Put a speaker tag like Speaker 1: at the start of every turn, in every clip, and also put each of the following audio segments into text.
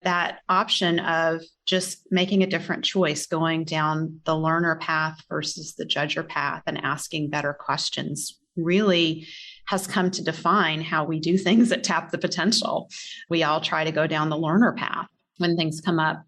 Speaker 1: that option of just making a different choice, going down the learner path versus the judger path and asking better questions really has come to define how we do things at Tap the Potential. We all try to go down the learner path when things come up.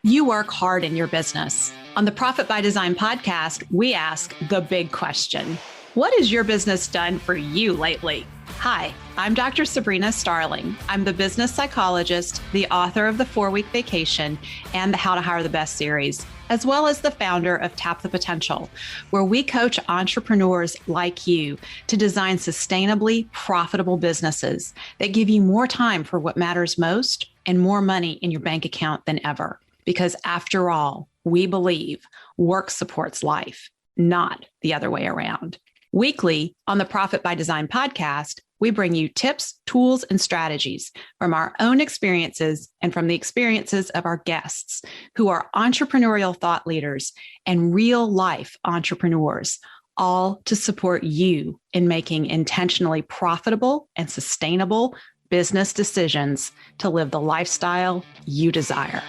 Speaker 2: You work hard in your business. On the Profit by Design podcast, we ask the big question. What has your business done for you lately? Hi, I'm Dr. Sabrina Starling. I'm the business psychologist, the author of the 4-Week Vacation and the How to Hire the Best series, as well as the founder of Tap the Potential, where we coach entrepreneurs like you to design sustainably profitable businesses that give you more time for what matters most and more money in your bank account than ever. Because after all, we believe work supports life, not the other way around. Weekly on the Profit by Design podcast, we bring you tips, tools, and strategies from our own experiences and from the experiences of our guests who are entrepreneurial thought leaders and real life entrepreneurs, all to support you in making intentionally profitable and sustainable business decisions to live the lifestyle you desire.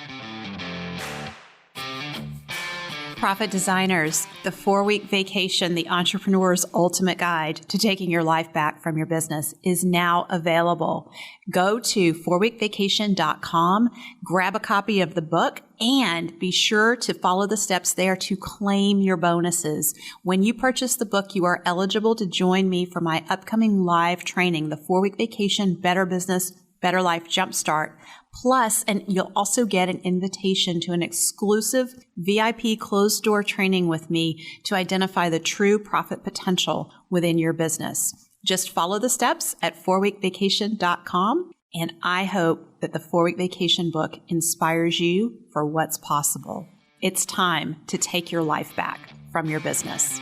Speaker 2: Profit Designers, the 4-Week Vacation, the entrepreneur's ultimate guide to taking your life back from your business is now available. Go to 4weekvacation.com, grab a copy of the book, and be sure to follow the steps there to claim your bonuses. When you purchase the book, you are eligible to join me for my upcoming live training, the 4-Week Vacation, Better Business, Better Life Jumpstart. Plus, and you'll also get an invitation to an exclusive VIP closed-door training with me to identify the true profit potential within your business. Just follow the steps at 4weekvacation.com, and I hope that the 4-Week Vacation book inspires you for what's possible. It's time to take your life back from your business.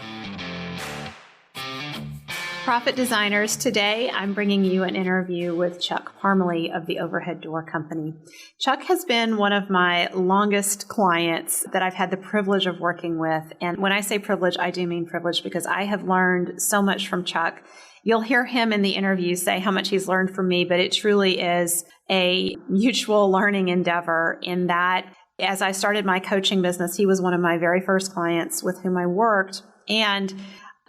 Speaker 2: Profit Designers, today I'm bringing you an interview with Chuck Parmely of the Overhead Door Company. Chuck has been one of my longest clients that I've had the privilege of working with. And when I say privilege, I do mean privilege because I have learned so much from Chuck. You'll hear him in the interview say how much he's learned from me, but it truly is a mutual learning endeavor in that as I started my coaching business, he was one of my very first clients with whom I worked. And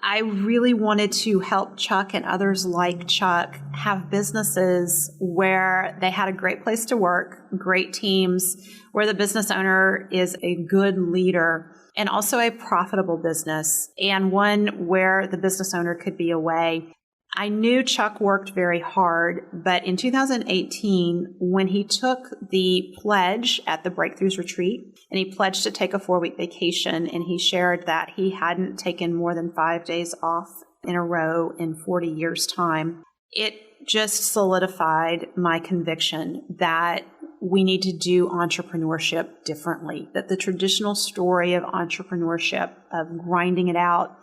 Speaker 2: I really wanted to help Chuck and others like Chuck have businesses where they had a great place to work, great teams, where the business owner is a good leader, and also a profitable business, and one where the business owner could be away. I knew Chuck worked very hard, but in 2018, when he took the pledge at the Breakthroughs Retreat, and he pledged to take a 4-week vacation, and he shared that he hadn't taken more than 5 days off in a row in 40 years' time, it just solidified my conviction that we need to do entrepreneurship differently, that the traditional story of entrepreneurship, of grinding it out,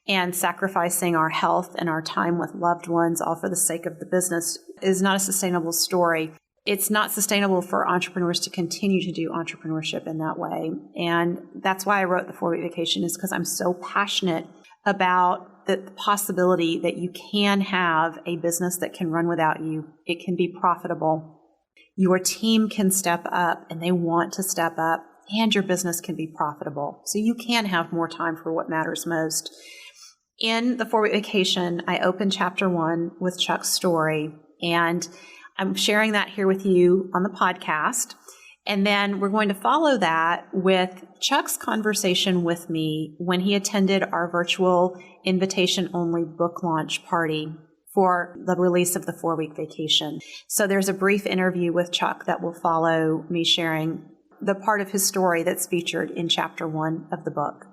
Speaker 2: and sacrificing our health and our time with loved ones, all for the sake of the business, is not a sustainable story. It's not sustainable for entrepreneurs to continue to do entrepreneurship in that way. And that's why I wrote the 4-Week Vacation, is because I'm so passionate about the possibility that you can have a business that can run without you. It can be profitable. Your team can step up, and they want to step up, and your business can be profitable. So you can have more time for what matters most. In the 4-Week Vacation, I opened chapter 1 with Chuck's story, and I'm sharing that here with you on the podcast. And then we're going to follow that with Chuck's conversation with me when he attended our virtual invitation-only book launch party for the release of the 4-Week Vacation. So there's a brief interview with Chuck that will follow me sharing the part of his story that's featured in chapter 1 of the book.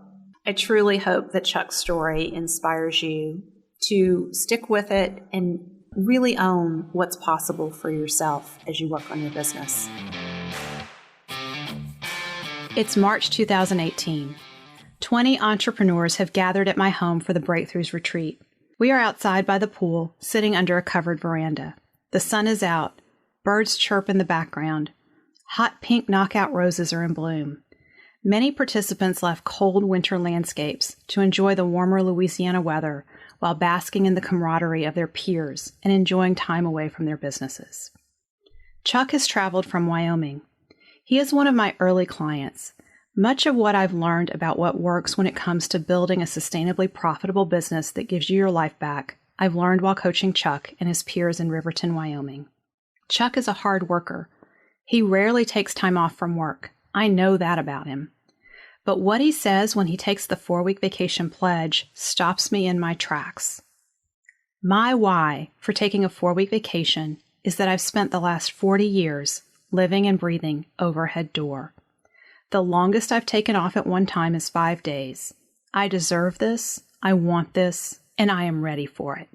Speaker 2: I truly hope that Chuck's story inspires you to stick with it and really own what's possible for yourself as you work on your business. It's March 2018. 20 entrepreneurs have gathered at my home for the Breakthroughs Retreat. We are outside by the pool, sitting under a covered veranda. The sun is out. Birds chirp in the background. Hot pink knockout roses are in bloom. Many participants left cold winter landscapes to enjoy the warmer Louisiana weather while basking in the camaraderie of their peers and enjoying time away from their businesses. Chuck has traveled from Wyoming. He is one of my early clients. Much of what I've learned about what works when it comes to building a sustainably profitable business that gives you your life back, I've learned while coaching Chuck and his peers in Riverton, Wyoming. Chuck is a hard worker. He rarely takes time off from work. I know that about him. But what he says when he takes the 4-week vacation pledge stops me in my tracks. My why for taking a 4-week vacation is that I've spent the last 40 years living and breathing overhead door. The longest I've taken off at one time is 5 days. I deserve this, I want this, and I am ready for it.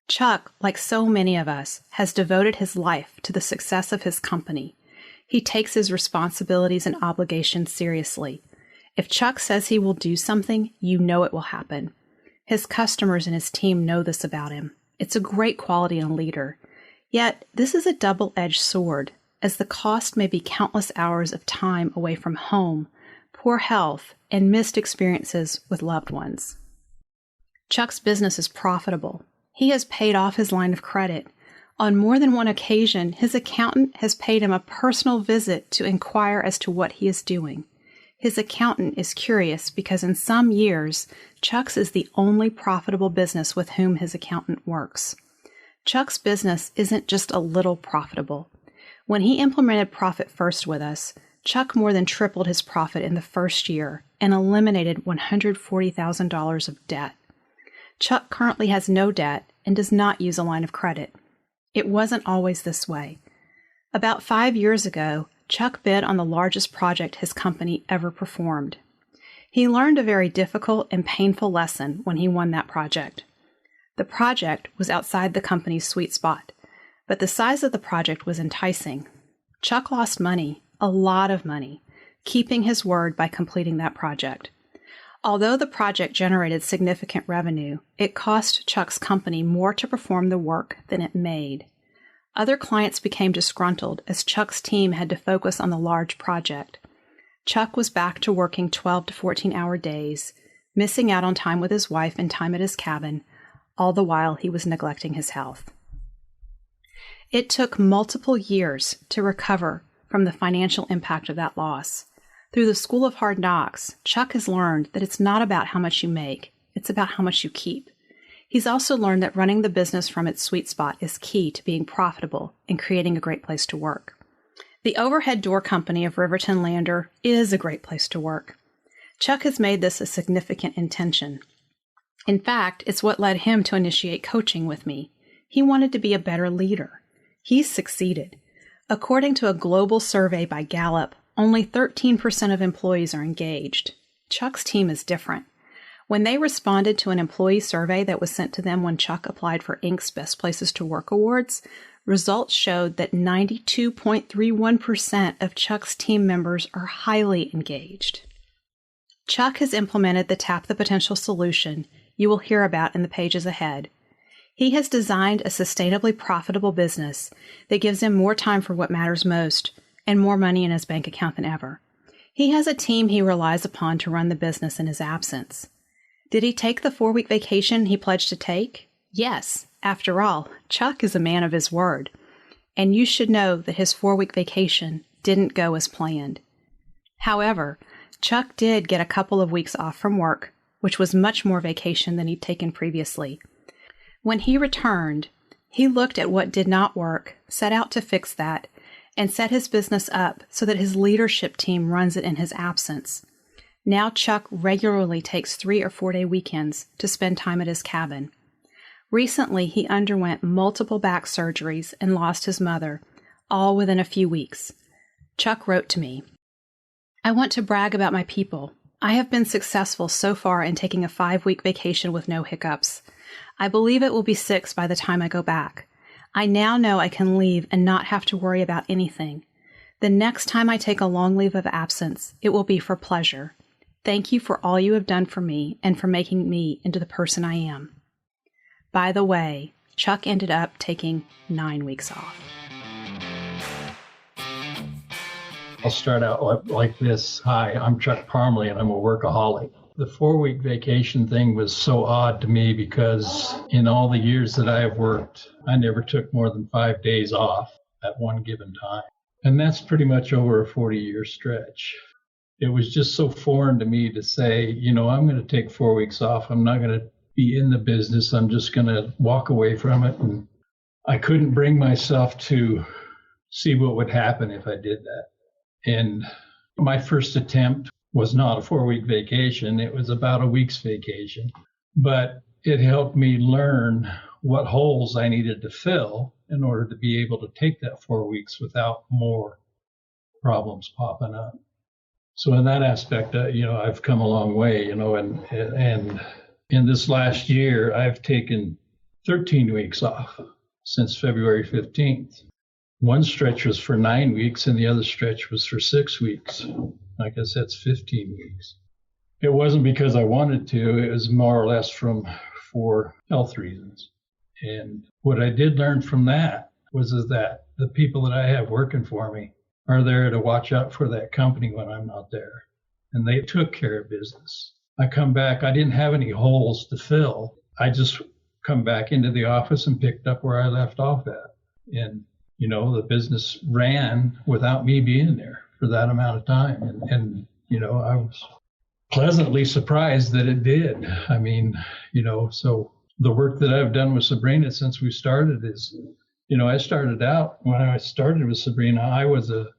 Speaker 2: Chuck, like so many of us, has devoted his life to the success of his company. He takes his responsibilities and obligations seriously. If Chuck says he will do something, you know it will happen. His customers and his team know this about him. It's a great quality in a leader. Yet, this is a double-edged sword, as the cost may be countless hours of time away from home, poor health, and missed experiences with loved ones. Chuck's business is profitable. He has paid off his line of credit. On more than one occasion, his accountant has paid him a personal visit to inquire as to what he is doing. His accountant is curious because in some years, Chuck's is the only profitable business with whom his accountant works. Chuck's business isn't just a little profitable. When he implemented Profit First with us, Chuck more than tripled his profit in the first year and eliminated $140,000 of debt. Chuck currently has no debt and does not use a line of credit. It wasn't always this way. About 5 years ago, Chuck bid on the largest project his company ever performed. He learned a very difficult and painful lesson when he won that project. The project was outside the company's sweet spot, but the size of the project was enticing. Chuck lost money, a lot of money, keeping his word by completing that project. Although the project generated significant revenue, it cost Chuck's company more to perform the work than it made. Other clients became disgruntled as Chuck's team had to focus on the large project. Chuck was back to working 12 to 14-hour days, missing out on time with his wife and time at his cabin, all the while he was neglecting his health. It took multiple years to recover from the financial impact of that loss. Through the School of Hard Knocks, Chuck has learned that it's not about how much you make, it's about how much you keep. He's also learned that running the business from its sweet spot is key to being profitable and creating a great place to work. The overhead door company of Riverton-Landers is a great place to work. Chuck has made this a significant intention. In fact, it's what led him to initiate coaching with me. He wanted to be a better leader. He's succeeded. According to a global survey by Gallup, only 13% of employees are engaged. Chuck's team is different. When they responded to an employee survey that was sent to them when Chuck applied for Inc.'s Best Places to Work Awards, results showed that 92.31% of Chuck's team members are highly engaged. Chuck has implemented the Tap the Potential solution you will hear about in the pages ahead. He has designed a sustainably profitable business that gives him more time for what matters most and more money in his bank account than ever. He has a team he relies upon to run the business in his absence. Did he take the 4-week vacation he pledged to take? Yes. After all, Chuck is a man of his word. And you should know that his 4-week vacation didn't go as planned. However, Chuck did get a couple of weeks off from work, which was much more vacation than he'd taken previously. When he returned, he looked at what did not work, set out to fix that, and set his business up so that his leadership team runs it in his absence. Now Chuck regularly takes 3 or 4 day weekends to spend time at his cabin. Recently, he underwent multiple back surgeries and lost his mother, all within a few weeks. Chuck wrote to me, "I want to brag about my people. I have been successful so far in taking a 5-week vacation with no hiccups. I believe it will be 6 by the time I go back. I now know I can leave and not have to worry about anything. The next time I take a long leave of absence, it will be for pleasure. Thank you for all you have done for me and for making me into the person I am." By the way, Chuck ended up taking 9 weeks off.
Speaker 3: I'll start out like this. Hi, I'm Chuck Parmely, and I'm a workaholic. The 4-week vacation thing was so odd to me because in all the years that I have worked, I never took more than 5 days off at one given time. And that's pretty much over a 40-year stretch. It was just so foreign to me to say, I'm going to take 4 weeks off. I'm not going to be in the business. I'm just going to walk away from it. And I couldn't bring myself to see what would happen if I did that. And my first attempt was not a 4-week vacation. It was about a week's vacation. But it helped me learn what holes I needed to fill in order to be able to take that 4 weeks without more problems popping up. So in that aspect, I've come a long way, and in this last year, I've taken 13 weeks off since February 15th. One stretch was for 9 weeks and the other stretch was for 6 weeks. I guess that's 15 weeks. It wasn't because I wanted to, it was more or less for health reasons. And what I did learn from that was that the people that I have working for me are there to watch out for that company when I'm not there. And they took care of business. I come back, I didn't have any holes to fill. I just come back into the office and picked up where I left off at. And, the business ran without me being there for that amount of time. And I was pleasantly surprised that it did. I mean, so the work that I've done with Sabrina since we started is, I started out, when I started with Sabrina, I was a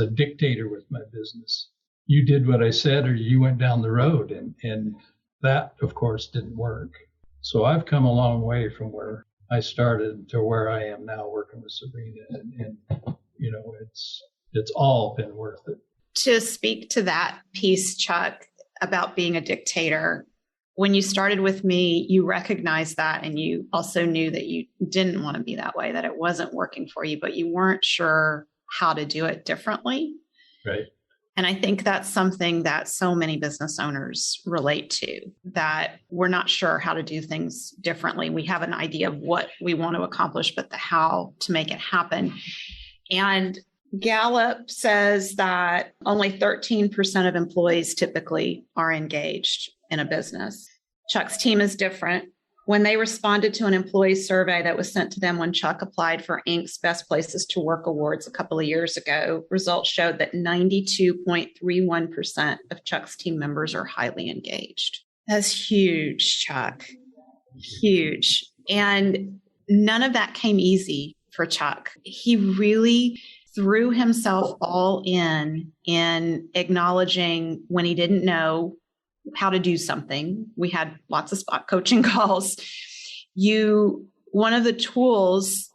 Speaker 3: dictator with my business. You did what I said or you went down the road. And that, of course, didn't work. So I've come a long way from where I started to where I am now working with Sabrina. And it's all been worth it.
Speaker 1: To speak to that piece, Chuck, about being a dictator, when you started with me, you recognized that, and you also knew that you didn't want to be that way, that it wasn't working for you, but you weren't sure how to do it differently.
Speaker 3: Right.
Speaker 1: And I think that's something that so many business owners relate to, that we're not sure how to do things differently. We have an idea of what we want to accomplish, but the how to make it happen. And Gallup says that only 13% of employees typically are engaged in a business. Chuck's team is different. When they responded to an employee survey that was sent to them when Chuck applied for Inc.'s Best Places to Work Awards a couple of years ago, results showed that 92.31% of Chuck's team members are highly engaged. That's huge, Chuck. Huge. And none of that came easy for Chuck. He really threw himself all in acknowledging when he didn't know how to do something. We had lots of spot coaching calls. One of the tools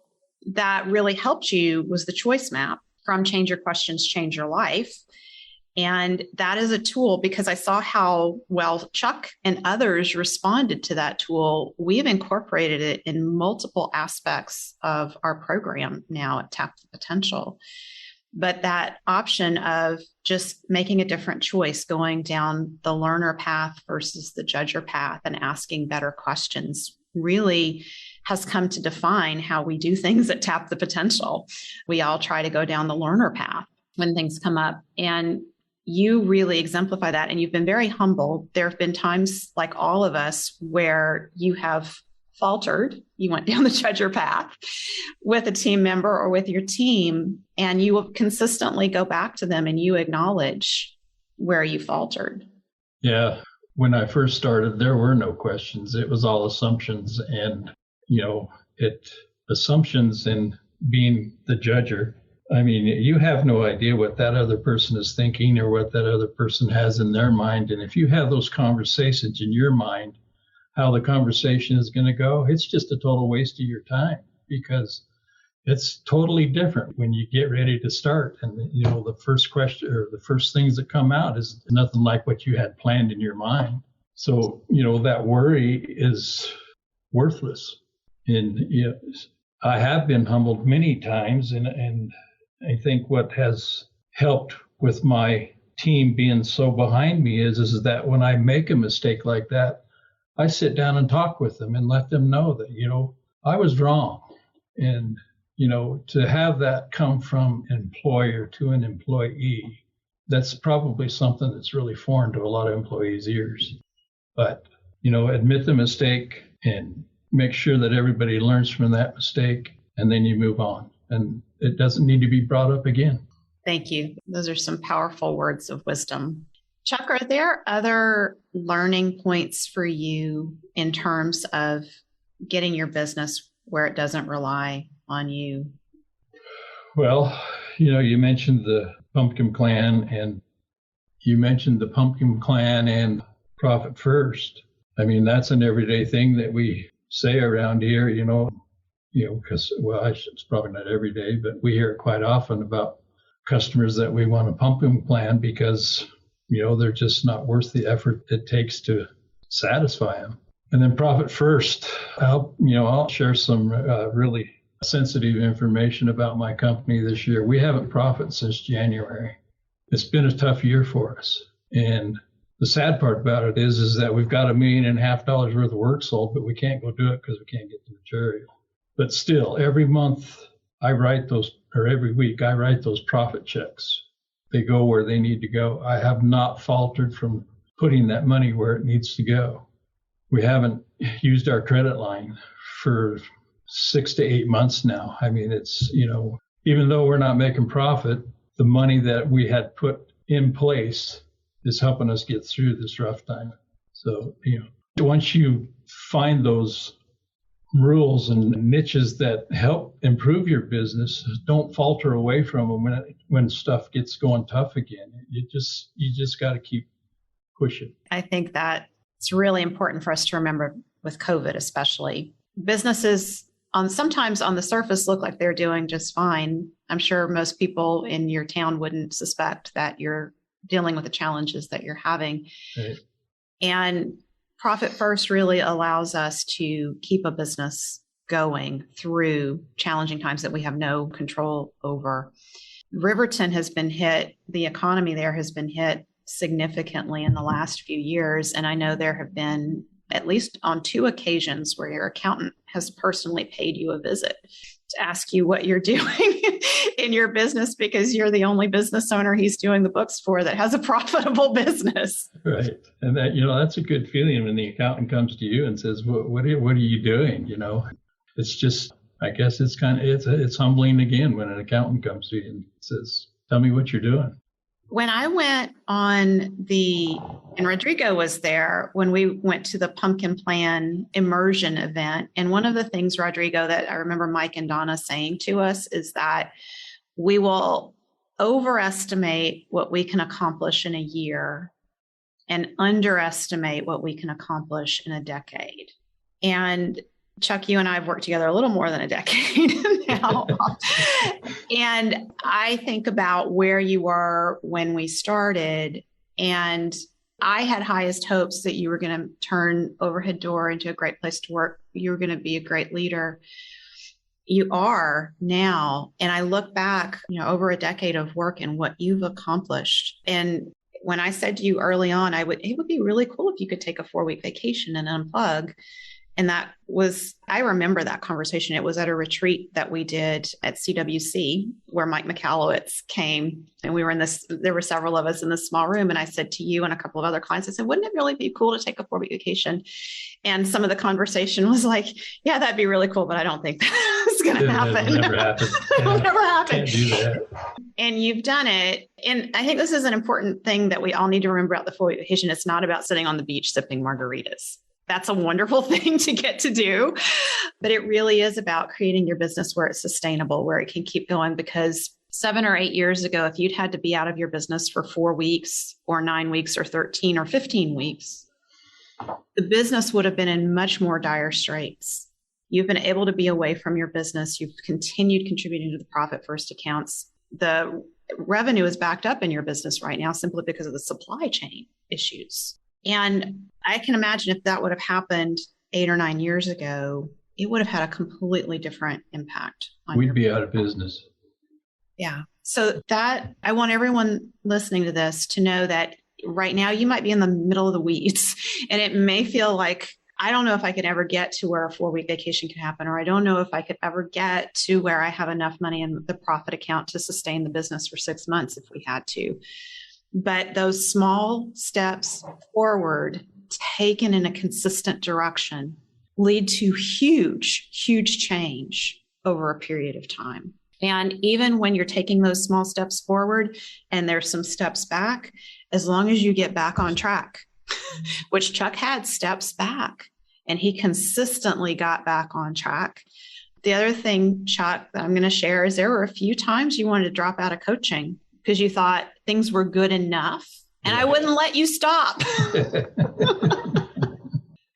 Speaker 1: that really helped you was the choice map from Change Your Questions, Change Your Life. And that is a tool because I saw how well Chuck and others responded to that tool. We've incorporated it in multiple aspects of our program now at Tap the Potential. But that option of just making a different choice, going down the learner path versus the judger path and asking better questions really has come to define how we do things at Tap the Potential. We all try to go down the learner path when things come up. And you really exemplify that. And you've been very humble. There have been times, like all of us, where you have faltered. You went down the judger path with a team member or with your team, and you will consistently go back to them and you acknowledge where you faltered.
Speaker 3: Yeah. When I first started, there were no questions. It was all assumptions. And, assumptions and being the judger. I mean, you have no idea what that other person is thinking or what that other person has in their mind. And if you have those conversations in your mind, how the conversation is going to go, it's just a total waste of your time because it's totally different when you get ready to start. And, the first question or the first things that come out is nothing like what you had planned in your mind. So, that worry is worthless. And I have been humbled many times. And I think what has helped with my team being so behind me is that when I make a mistake like that, I sit down and talk with them and let them know that, I was wrong. And, to have that come from employer to an employee, that's probably something that's really foreign to a lot of employees' ears. But, admit the mistake and make sure that everybody learns from that mistake, and then you move on. And it doesn't need to be brought up again.
Speaker 1: Thank you. Those are some powerful words of wisdom. Chuck, are there other learning points for you in terms of getting your business where it doesn't rely on you?
Speaker 3: Well, you mentioned the pumpkin plan, and profit first. I mean, that's an everyday thing that we say around here, because, it's probably not every day, but we hear it quite often about customers that we want a pumpkin plan because, they're just not worth the effort it takes to satisfy them. And then profit first, I'll share some really sensitive information about my company this year. We haven't profited since January. It's been a tough year for us. And the sad part about it is that we've got $1.5 million worth of work sold, but we can't go do it because we can't get the material. But still, every month every week I write those profit checks. They go where they need to go. I have not faltered from putting that money where it needs to go. We haven't used our credit line for 6 to 8 months now. I mean, it's, even though we're not making profit, the money that we had put in place is helping us get through this rough time. So, once you find those rules and niches that help improve your business, don't falter away from them when stuff gets going tough again. You just got to keep pushing.
Speaker 1: I think that it's really important for us to remember with COVID, especially businesses sometimes on the surface look like they're doing just fine. I'm sure most people in your town wouldn't suspect that you're dealing with the challenges that you're having.
Speaker 3: Right.
Speaker 1: And Profit First really allows us to keep a business going through challenging times that we have no control over. Riverton has been hit, the economy there has been hit significantly in the last few years. And I know there have been at least on 2 occasions where your accountant has personally paid you a visit to ask you what you're doing in your business because you're the only business owner he's doing the books for that has a profitable business.
Speaker 3: Right. And that, that's a good feeling when the accountant comes to you and says, what are you doing? It's just, I guess it's it's humbling again when an accountant comes to you and says, tell me what you're doing.
Speaker 1: When I went and Rodrigo was there when we went to the Pumpkin Plan immersion event. And one of the things, Rodrigo, that I remember Mike and Donna saying to us is that we will overestimate what we can accomplish in a year and underestimate what we can accomplish in a decade. And Chuck, you and I have worked together a little more than a decade now. And I think about where you were when we started, and I had highest hopes that you were going to turn Overhead Door into a great place to work. You were going to be a great leader. You are now. And I look back, over a decade of work and what you've accomplished. And when I said to you early on, it would be really cool if you could take a 4-week vacation and unplug. And I remember that conversation. It was at a retreat that we did at CWC where Mike McAllowitz came, and there were several of us in this small room. And I said to you and a couple of other clients, I said, wouldn't it really be cool to take a 4-week vacation? And some of the conversation was like, yeah, that'd be really cool, but I don't think that's going to happen.
Speaker 3: It'll never happen.
Speaker 1: It'll never happen.
Speaker 3: Can't do that.
Speaker 1: And you've done it. And I think this is an important thing that we all need to remember about the 4-week vacation. It's not about sitting on the beach sipping margaritas. That's a wonderful thing to get to do, but it really is about creating your business where it's sustainable, where it can keep going. Because 7 or 8 years ago, if you'd had to be out of your business for 4 weeks or 9 weeks or 13 or 15 weeks, the business would have been in much more dire straits. You've been able to be away from your business. You've continued contributing to the Profit First accounts. The revenue is backed up in your business right now simply because of the supply chain issues. And I can imagine if that would have happened 8 or 9 years ago, it would have had a completely different impact.
Speaker 3: We'd be out of business.
Speaker 1: Yeah. So I want everyone listening to this to know that right now you might be in the middle of the weeds, and it may feel like, I don't know if I could ever get to where a 4-week vacation can happen, or I don't know if I could ever get to where I have enough money in the profit account to sustain the business for 6 months if we had to. But those small steps forward taken in a consistent direction lead to huge, huge change over a period of time. And even when you're taking those small steps forward and there's some steps back, as long as you get back on track, which Chuck had steps back, and he consistently got back on track. The other thing, Chuck, that I'm going to share is there were a few times you wanted to drop out of coaching because you thought things were good enough, and I wouldn't let you stop.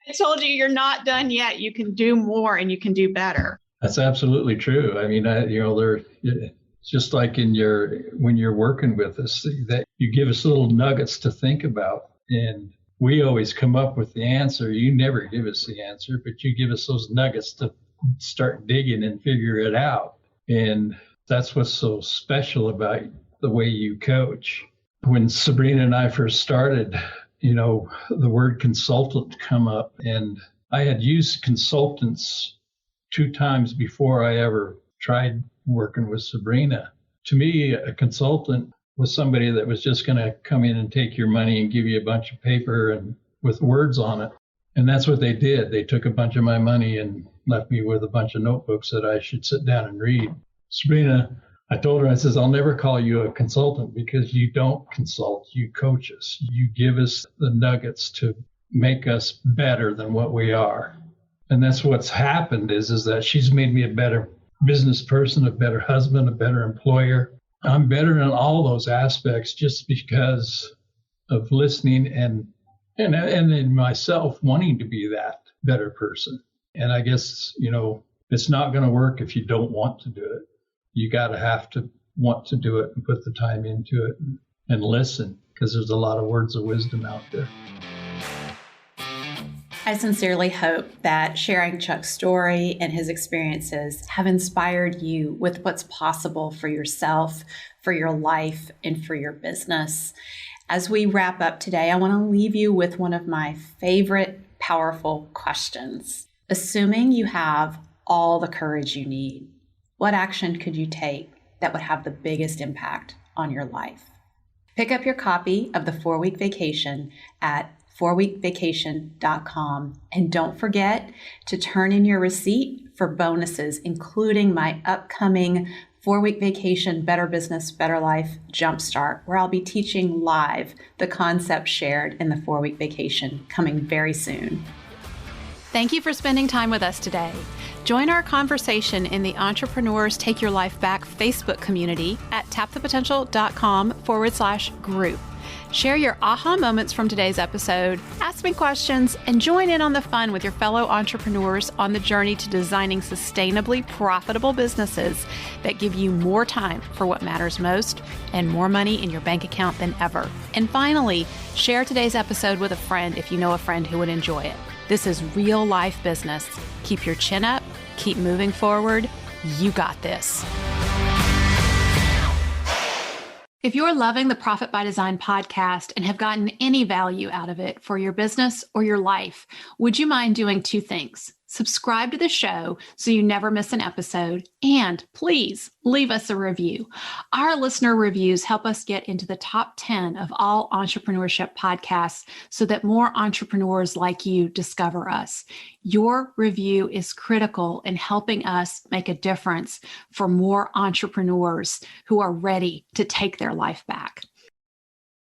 Speaker 1: I told you you're not done yet. You can do more and you can do better.
Speaker 3: That's absolutely true. I mean, it's just like when you're working with us, that you give us little nuggets to think about, and we always come up with the answer. You never give us the answer, but you give us those nuggets to start digging and figure it out. And that's what's so special about the way you coach. When Sabrina and I first started, the word consultant come up, and I had used consultants 2 times before I ever tried working with Sabrina. To me, a consultant was somebody that was just going to come in and take your money and give you a bunch of paper and with words on it. And that's what they did. They took a bunch of my money and left me with a bunch of notebooks that I should sit down and read. Sabrina, I told her, I says, I'll never call you a consultant because you don't consult, you coach us. You give us the nuggets to make us better than what we are. And that's what's happened is that she's made me a better business person, a better husband, a better employer. I'm better in all those aspects just because of listening and in myself wanting to be that better person. And I guess, it's not going to work if you don't want to do it. You got to have to want to do it and put the time into it and listen, because there's a lot of words of wisdom out there.
Speaker 2: I sincerely hope that sharing Chuck's story and his experiences have inspired you with what's possible for yourself, for your life, and for your business. As we wrap up today, I want to leave you with one of my favorite powerful questions. Assuming you have all the courage you need, what action could you take that would have the biggest impact on your life? Pick up your copy of the 4-Week Vacation at 4weekvacation.com. And don't forget to turn in your receipt for bonuses, including my upcoming 4-Week Vacation Better Business, Better Life Jumpstart, where I'll be teaching live the concepts shared in the 4-Week Vacation, coming very soon. Thank you for spending time with us today. Join our conversation in the Entrepreneurs Take Your Life Back Facebook community at tapthepotential.com/group. Share your aha moments from today's episode, ask me questions, and join in on the fun with your fellow entrepreneurs on the journey to designing sustainably profitable businesses that give you more time for what matters most and more money in your bank account than ever. And finally, share today's episode with a friend if you know a friend who would enjoy it. This is real life business. Keep your chin up, keep moving forward. You got this. If you're loving the Profit by Design podcast and have gotten any value out of it for your business or your life, would you mind doing 2 things? Subscribe to the show so you never miss an episode, and please leave us a review. Our listener reviews help us get into the top 10 of all entrepreneurship podcasts so that more entrepreneurs like you discover us. Your review is critical in helping us make a difference for more entrepreneurs who are ready to take their life back.